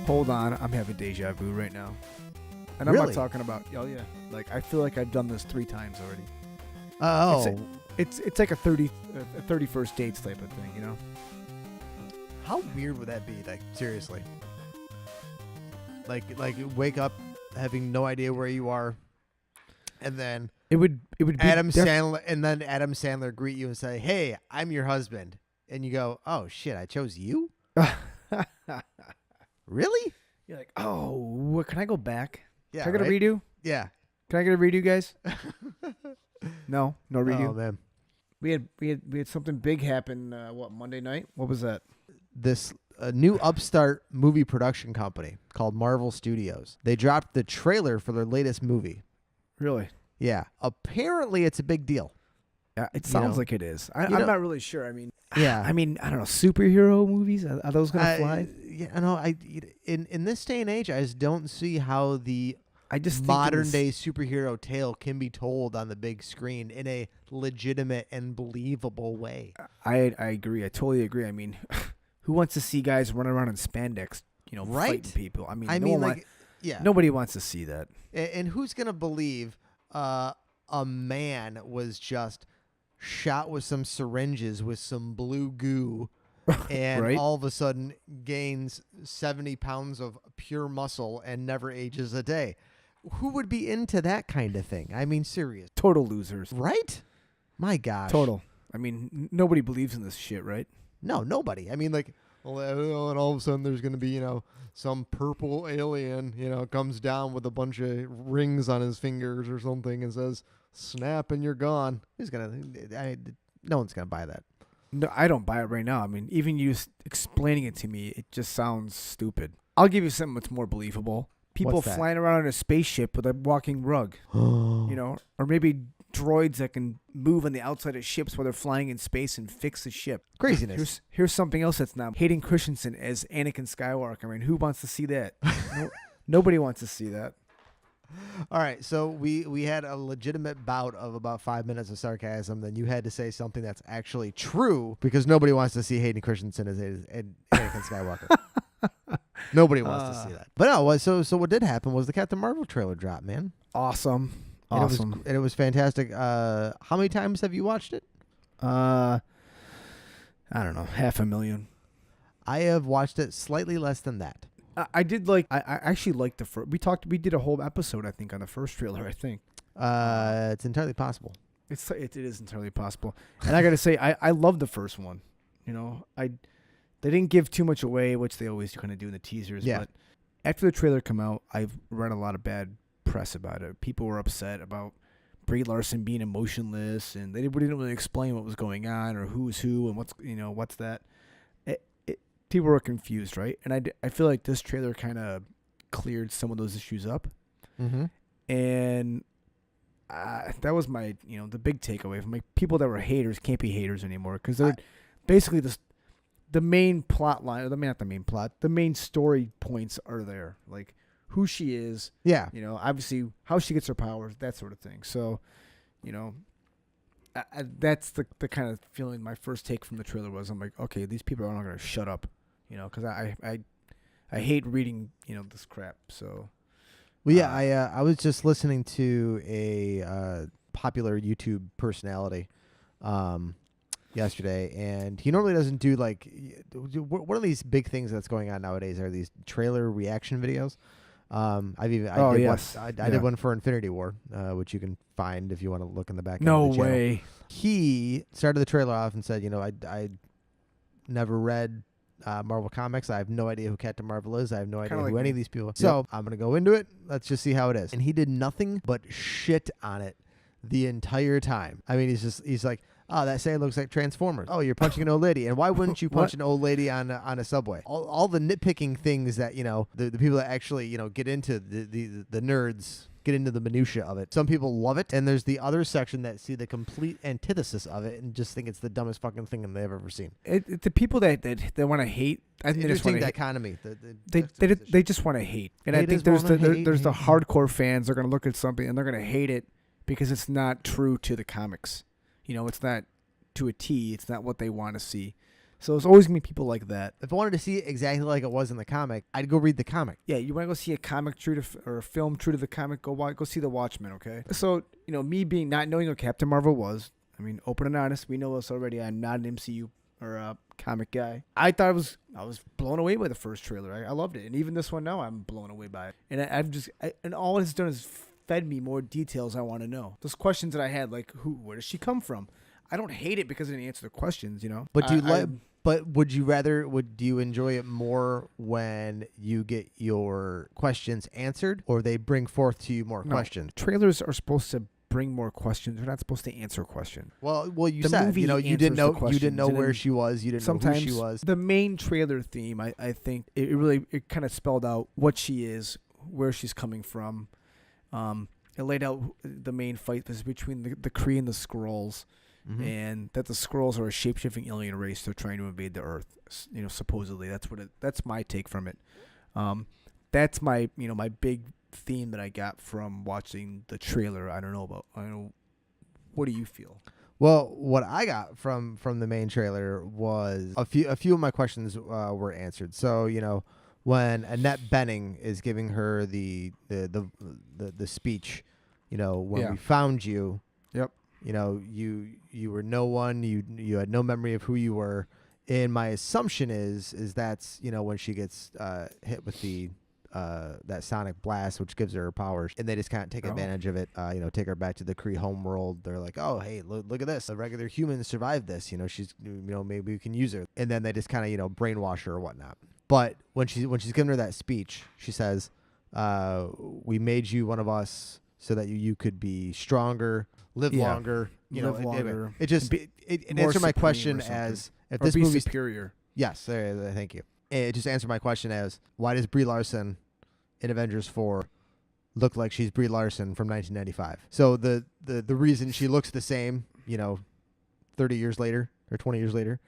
Hold on, I'm having deja vu right now. And I'm Really? not talking about, oh yeah, like I feel like I've done this 3 times already. Oh. It's like a 31st dates type of thing, you know? How weird would that be? Like, seriously. Like wake up having no idea where you are, and then It would be Adam Sandler greet you and say, "Hey, I'm your husband," and you go, "Oh shit, I chose you." Really? You're like, oh, what, can I go back? Yeah. Can I get right? a redo? Yeah. Can I get a redo, guys? No redo. Oh man. We had something big happen. Monday night? What was that? This new upstart movie production company called Marvel Studios. They dropped the trailer for their latest movie. Really? Yeah. Apparently, it's a big deal. Yeah, it sounds like it is. I'm not really sure. I mean, yeah. I mean, I don't know. Superhero movies, are those gonna fly? Yeah, no. In this day and age, I just don't see how the think modern day superhero tale can be told on the big screen in a legitimate and believable way. I agree. I totally agree. I mean, who wants to see guys running around in spandex, right? fighting people? I mean, yeah. Nobody wants to see that. And who's gonna believe a man was just shot with some syringes with some blue goo and right? all of a sudden gains 70 pounds of pure muscle and never ages a day? Who would be into that kind of thing? I mean, serious. Total losers. Right? My gosh. Total. I mean, nobody believes in this shit, right? No, nobody. I mean, like, well, and all of a sudden there's going to be, some purple alien, comes down with a bunch of rings on his fingers or something and says, "Snap and you're gone." No one's going to buy that. No, I don't buy it right now. I mean, even you explaining it to me, it just sounds stupid. I'll give you something that's more believable. People flying around in a spaceship with a walking rug, or maybe droids that can move on the outside of ships while they're flying in space and fix the ship. Craziness. Here's something else that's not. Hayden Christensen as Anakin Skywalker. I mean, who wants to see that? Nobody wants to see that. All right, so we had a legitimate bout of about 5 minutes of sarcasm. Then you had to say something that's actually true because nobody wants to see Hayden Christensen as Anakin Skywalker. Nobody wants to see that. But no, so what did happen was the Captain Marvel trailer dropped, man. Awesome. And it was fantastic. How many times have you watched it? I don't know, 500,000. I have watched it slightly less than that. I actually liked the first. We did a whole episode, I think, on the first trailer. I think. It's entirely possible. It is entirely possible. And I got to say, I love the first one. They didn't give too much away, which they always kind of do in the teasers. Yeah. But after the trailer come out, I've read a lot of bad press about it. People were upset about Brie Larson being emotionless, and they didn't really explain what was going on or who's who and what's that. People were confused, right? And I feel like this trailer kind of cleared some of those issues up. Mm-hmm. And that was my, the big takeaway from people that were haters can't be haters anymore because they're basically the main plot line, or not the main plot, the main story points are there, like who she is, obviously how she gets her powers, that sort of thing. So, that's the kind of feeling my first take from the trailer was. I'm like, okay, these people are not going to shut up, because I hate reading, this crap. So, well, yeah, I was just listening to a popular YouTube personality yesterday, and he normally doesn't do one of these big things that's going on nowadays are these trailer reaction videos. I did one for Infinity War, which you can find if you want to look in the back. No of the channel. way. He started the trailer off and said, I never read Marvel comics. I have no idea who Captain Marvel is. I have no idea who any of these people are. So I'm gonna go into it. Let's just see how it is. And he did nothing but shit on it the entire time. I mean, he's like, oh, that saying looks like Transformers. Oh, you're punching an old lady. And why wouldn't you punch an old lady on a subway? All the nitpicking things that, the people that actually, get into the nerds, get into the minutia of it. Some people love it. And there's the other section that see the complete antithesis of it and just think it's the dumbest fucking thing they've ever seen. The people that want to hate, I think they just want to dichotomy. They just want to hate. And I think there's the hardcore fans. They're going to look at something and they're going to hate it because it's not true to the comics. It's not to a T. It's not what they want to see. So there's always gonna be people like that. If I wanted to see it exactly like it was in the comic, I'd go read the comic. Yeah, you want to go see a comic or a film true to the comic? Go see The Watchmen. Okay. So me being not knowing what Captain Marvel was. I mean, open and honest, we know this already. I'm not an MCU or a comic guy. I thought I was blown away by the first trailer. I loved it, and even this one now, I'm blown away by it. And and all it's done is fed me more details I want to know. Those questions that I had, like where does she come from? I don't hate it because I didn't answer the questions, But But would you enjoy it more when you get your questions answered, or they bring forth to you more questions? Trailers are supposed to bring more questions. They're not supposed to answer questions. Well, you said you didn't know where she was. You didn't know who she was. The main trailer theme, I think, it kind of spelled out what she is, where she's coming from. It laid out the main fight was between the Kree and the Skrulls. Mm-hmm. And that the Skrulls are a shape-shifting alien race. They're trying to invade the Earth. Supposedly that's my take from it. That's my my big theme that I got from watching the trailer. I don't know. What do you feel? Well, what I got from the main trailer was a few of my questions were answered. So when Annette Bening is giving her the speech, when we found you. Yep. You were no one. You had no memory of who you were. And my assumption is that's when she gets hit with the that sonic blast, which gives her powers, and they just kind of take advantage of it. Take her back to the Kree homeworld. They're like, oh hey, look at this. A regular human survived this. She's maybe we can use her. And then they just kind of brainwash her or whatnot. But when she's giving her that speech, she says, "We made you one of us so that you could be stronger." Live longer, live longer. It just it answered my question as if this movie's superior. Yes, thank you. It just answered my question as why does Brie Larson in Avengers 4 look like she's Brie Larson from 1995? So the reason she looks the same, 30 years later or 20 years later,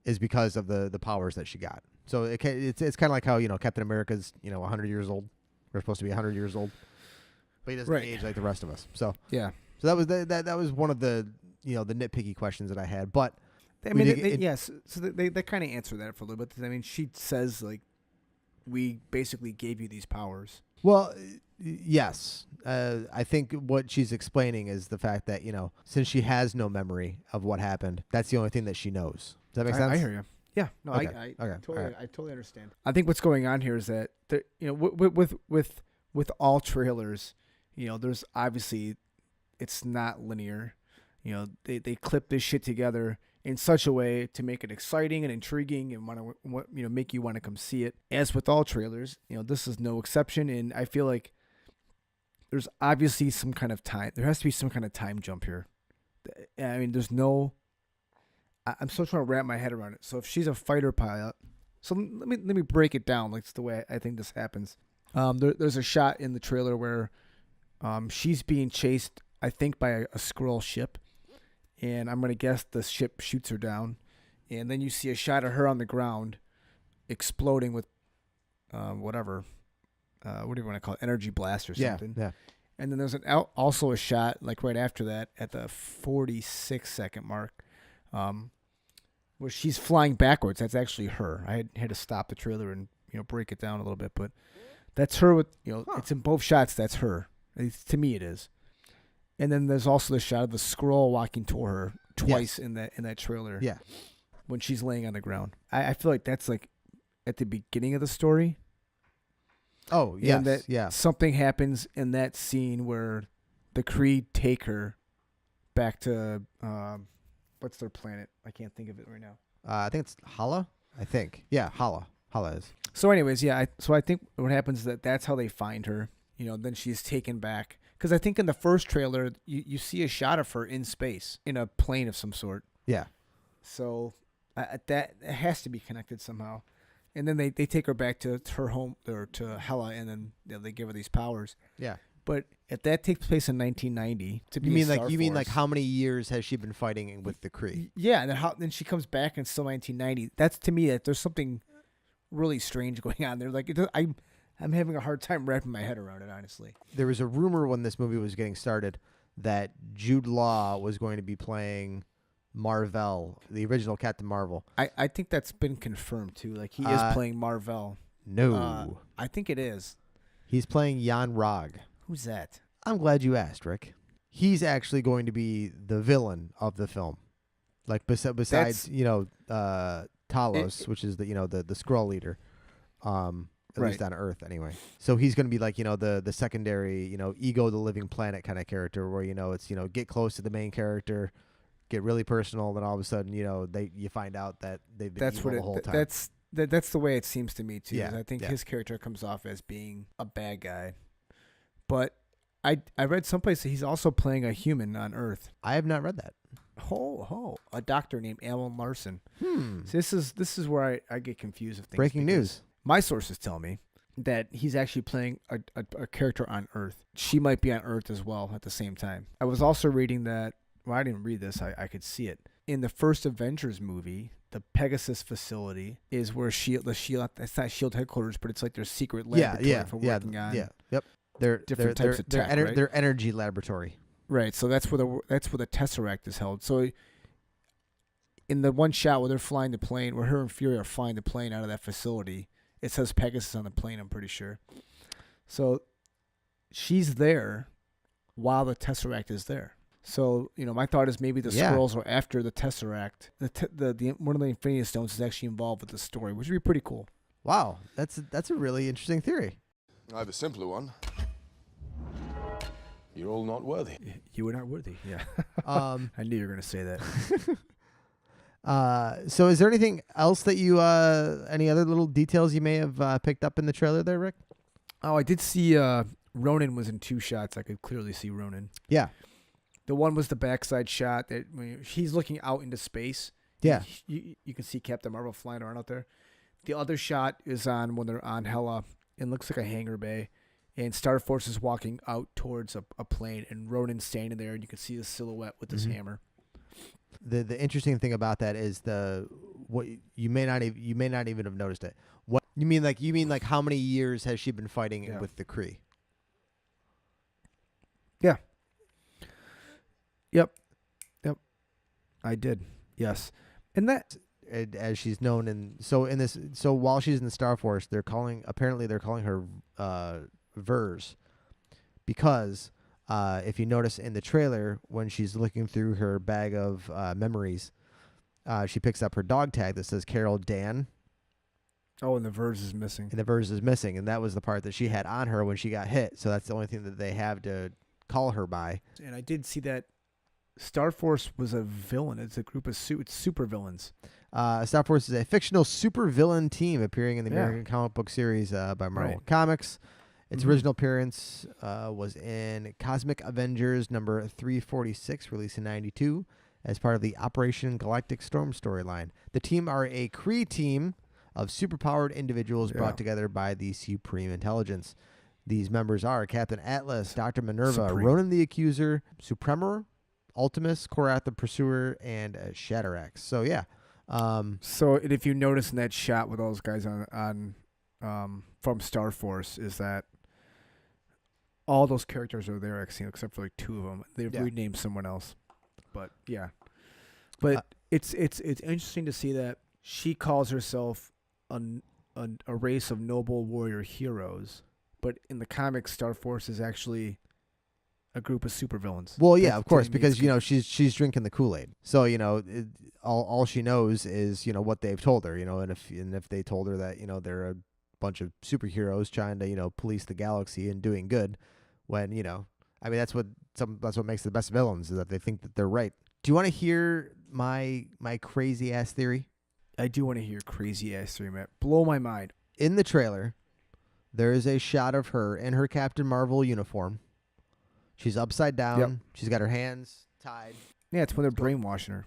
is because of the powers that she got. So it's kind of like how Captain America's 100 years old. They're supposed to be 100 years old, but he doesn't age like the rest of us. So yeah. So that was one of the the nitpicky questions that I had, but I mean yes. So they kind of answer that for a little bit. I mean, she says like, we basically gave you these powers. Well, yes. I think what she's explaining is the fact that since she has no memory of what happened, that's the only thing that she knows. Does that make sense? I hear you. Yeah. No, okay. I totally understand. I think what's going on here is that with all trailers, there's obviously. It's not linear. They clip this shit together in such a way to make it exciting and intriguing and make you want to come see it. As with all trailers, this is no exception. And I feel like there's obviously some kind of time. There has to be some kind of time jump here. I mean, I'm still trying to wrap my head around it. So if she's a fighter pilot, so let me break it down. Like it's the way I think this happens. There's a shot in the trailer where she's being chased, I think, by a Skrull ship, and I'm going to guess the ship shoots her down, and then you see a shot of her on the ground exploding with what do you want to call it, energy blast or something. Yeah. And then there's also a shot like right after that at the 46-second mark where she's flying backwards. That's actually her. I had to stop the trailer and break it down a little bit, but that's her with it's in both shots. That's her. To me, it is. And then there's also the shot of the Skrull walking toward her twice in that trailer. Yeah. When she's laying on the ground. I feel like that's like at the beginning of the story. Oh, yes. Something happens in that scene where the Kree take her back to what's their planet? I can't think of it right now. I think it's Hala. I think. Yeah, Hala. Hala is. So anyways, I think what happens is that's how they find her. Then she's taken back. Because I think in the first trailer, you see a shot of her in space, in a plane of some sort. Yeah. So that has to be connected somehow. And then they take her back to her home, or to Hela, and then they give her these powers. Yeah. But if that takes place in 1990, you mean like how many years has she been fighting with the Kree? Yeah, and then she comes back and it's still 1990. That's, to me, that there's something really strange going on there. Like I'm having a hard time wrapping my head around it, honestly. There was a rumor when this movie was getting started that Jude Law was going to be playing Marvel, the original Captain Marvel. I think that's been confirmed too. Like he is playing Marvel. No. I think it is. He's playing Jan Rog. Who's that? I'm glad you asked, Rick. He's actually going to be the villain of the film. Like besides, Talos, which is the Skrull leader. At least on Earth anyway. So he's going to be like, the secondary, Ego the Living Planet kind of character where, it's, get close to the main character, get really personal, then all of a sudden, you find out that they've been evil the whole time. That's the way it seems to me too. Yeah, I think his character comes off as being a bad guy. But I read someplace that he's also playing a human on Earth. I have not read that. A doctor named Alan Larson. So this is where I get confused with things. Breaking news. My sources tell me that he's actually playing a character on Earth. She might be on Earth as well at the same time. I was also reading that, well, I didn't read this. I could see it. In the first Avengers movie, the Pegasus facility is where S.H.I.E.L.D., it's not S.H.I.E.L.D. headquarters, but it's like their secret laboratory for working on different types of tech, right? Their energy laboratory. Right, so that's where the Tesseract is held. So in the one shot where they're flying the plane, where her and Fury are flying the plane out of that facility, it says Pegasus on the plane, I'm pretty sure. So she's there while the Tesseract is there. So, my thought is maybe the Skrulls are after the Tesseract. The one of the Infinity Stones is actually involved with the story, which would be pretty cool. Wow, that's a really interesting theory. I have a simpler one. You're all not worthy. You are not worthy, yeah. I knew you were going to say that. So is there anything else that you, any other little details you may have picked up in the trailer there, Rick? Oh, I did see Ronan was in 2 shots. I could clearly see Ronan. Yeah. The one was the backside shot that when he's looking out into space. Yeah. You can see Captain Marvel flying around out there. The other shot is on when they're on Hela. It looks like a hangar bay. And Star Force is walking out towards a plane, and Ronan's standing there, and you can see the silhouette with his hammer. The interesting thing about that is what you may not even have noticed it. What you mean like how many years has she been fighting with the Kree? Yeah. Yep. I did. Yes. And that as she's known so while she's in the Star Force, they're calling her Vers, because if you notice in the trailer when she's looking through her bag of memories, she picks up her dog tag that says Carol Dan. Oh, and the Vers is missing. And that was the part that she had on her when she got hit. So that's the only thing that they have to call her by. And I did see that Star Force was a villain. It's a group of super villains. Star Force is a fictional super villain team appearing in the American comic book series by Marvel Comics. Its original appearance was in Cosmic Avengers number 346, released in 92, as part of the Operation Galactic Storm storyline. The team are a Kree team of superpowered individuals brought together by the Supreme Intelligence. These members are Captain Atlas, Dr. Minerva, Ronan the Accuser, Supremor, Ultimus, Korath the Pursuer, and Shatterax. So, yeah. So if you notice in that shot with all those guys on from Star Force, is that all those characters are there, actually, except for like 2 of them. They've renamed someone else. But, yeah. But it's interesting to see that she calls herself a race of noble warrior heroes. But in the comics, Star Force is actually a group of supervillains. Well, yeah, of course, because she's drinking the Kool-Aid. So all she knows is what they've told her. And if they told her that they're a bunch of superheroes trying to police the galaxy and doing good, when that's what makes the best villains, is that they think that they're right. Do you want to hear my crazy ass theory? I do want to hear crazy ass theory, Matt. Blow my mind. In the trailer, there is a shot of her in her Captain Marvel uniform. She's upside down. Yep. She's got her hands tied. Yeah, it's when they're brainwashing her.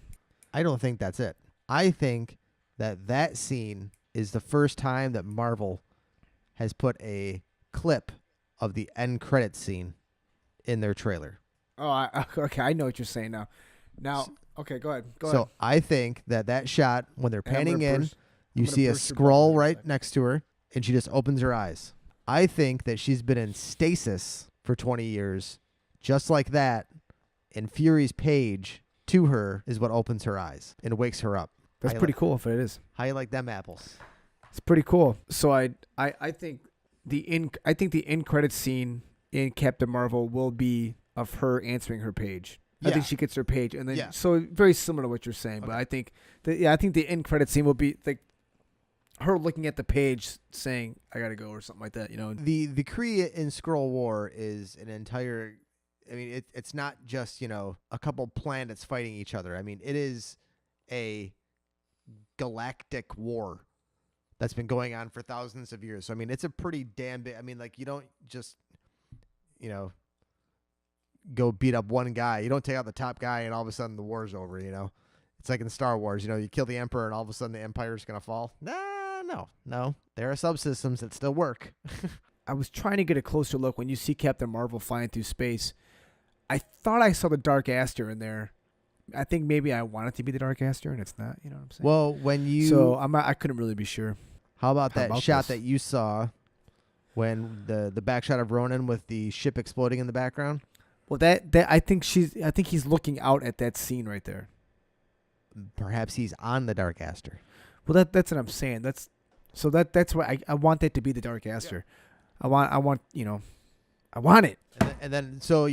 I don't think that's it. I think that scene is the first time that Marvel has put a clip of the end credits scene in their trailer. Oh, okay. I know what you're saying now. Okay, go ahead. So I think that shot, when they're panning in, you see a Skrull right next to her, and she just opens her eyes. I think that she's been in stasis for 20 years, just like that, in Fury's page to her is what opens her eyes and wakes her up. That's pretty cool if it is. How you like them apples? It's pretty cool. So I think the end credit scene in Captain Marvel will be of her answering her page. I think she gets her page, and then so very similar to what you're saying. Okay. But I think the end credit scene will be like her looking at the page saying, "I gotta go" or something like that. You know, the Kree in Skrull War is an entire. I mean, it's not just a couple planets fighting each other. I mean, it is a galactic war that's been going on for thousands of years. So I mean, it's a pretty damn big. I mean, like you don't just go beat up one guy. You don't take out the top guy and all of a sudden the war's over. It's like in Star Wars. You kill the Emperor and all of a sudden the Empire's gonna fall. No. There are subsystems that still work. I was trying to get a closer look when you see Captain Marvel flying through space. I thought I saw the Dark Aster in there. I think maybe I want it to be the Dark Aster, and it's not. You know what I'm saying? Well, I couldn't really be sure. How about that shot that you saw when the back shot of Ronan with the ship exploding in the background? Well, that I think he's looking out at that scene right there. Perhaps he's on the Dark Aster. Well, that's what I'm saying. That's why I want that to be the Dark Aster. Yeah. I want it. And then so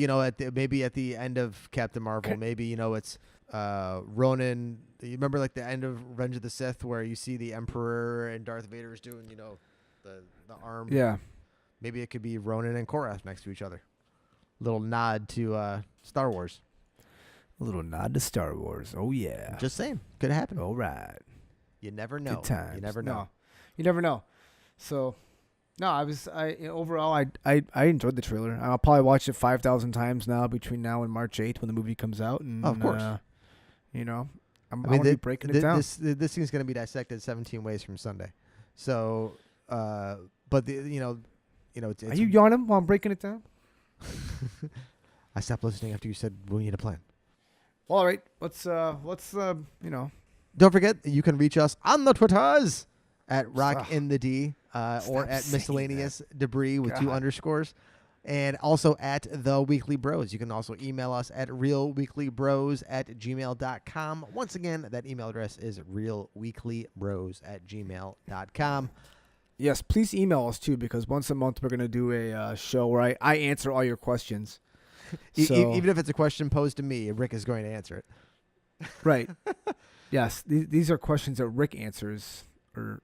maybe at the end of Captain Marvel, maybe it's Ronan. You remember like the end of Revenge of the Sith where you see the Emperor and Darth Vader is doing the arm. Yeah. Maybe it could be Ronan and Korath next to each other. Little nod to Star Wars. A little nod to Star Wars. Oh yeah. Just saying, could happen. All right. You never know. Good times. You never know. No. You never know. So, no, overall I enjoyed the trailer. I'll probably watch it 5,000 times now between now and March 8th when the movie comes out. And, of course. I'm going to be breaking it down. This thing's going to be dissected 17 ways from Sunday. So, but it's are you yawning while I'm breaking it down? I stopped listening after you said we need a plan. Well, all right. Let's Don't forget, you can reach us on the Twitters at Rock in the D or at Miscellaneous Debris with 2 underscores. And also at The Weekly Bros. You can also email us at realweeklybros@gmail.com. Once again, that email address is realweeklybros@gmail.com. Yes, please email us too, because once a month we're going to do a show where I answer all your questions. Even if it's a question posed to me, Rick is going to answer it. Right. Yes, these are questions that Rick answers, or,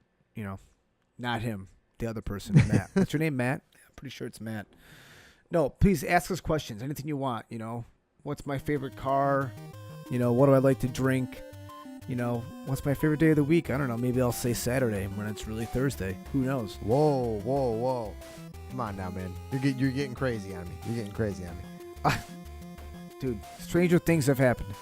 not him, the other person, Matt. What's your name, Matt? I'm pretty sure it's Matt. No, please ask us questions, anything you want, What's my favorite car? What do I like to drink? What's my favorite day of the week? I don't know. Maybe I'll say Saturday when it's really Thursday. Who knows? Whoa. Come on now, man. You're getting crazy on me. Dude, stranger things have happened.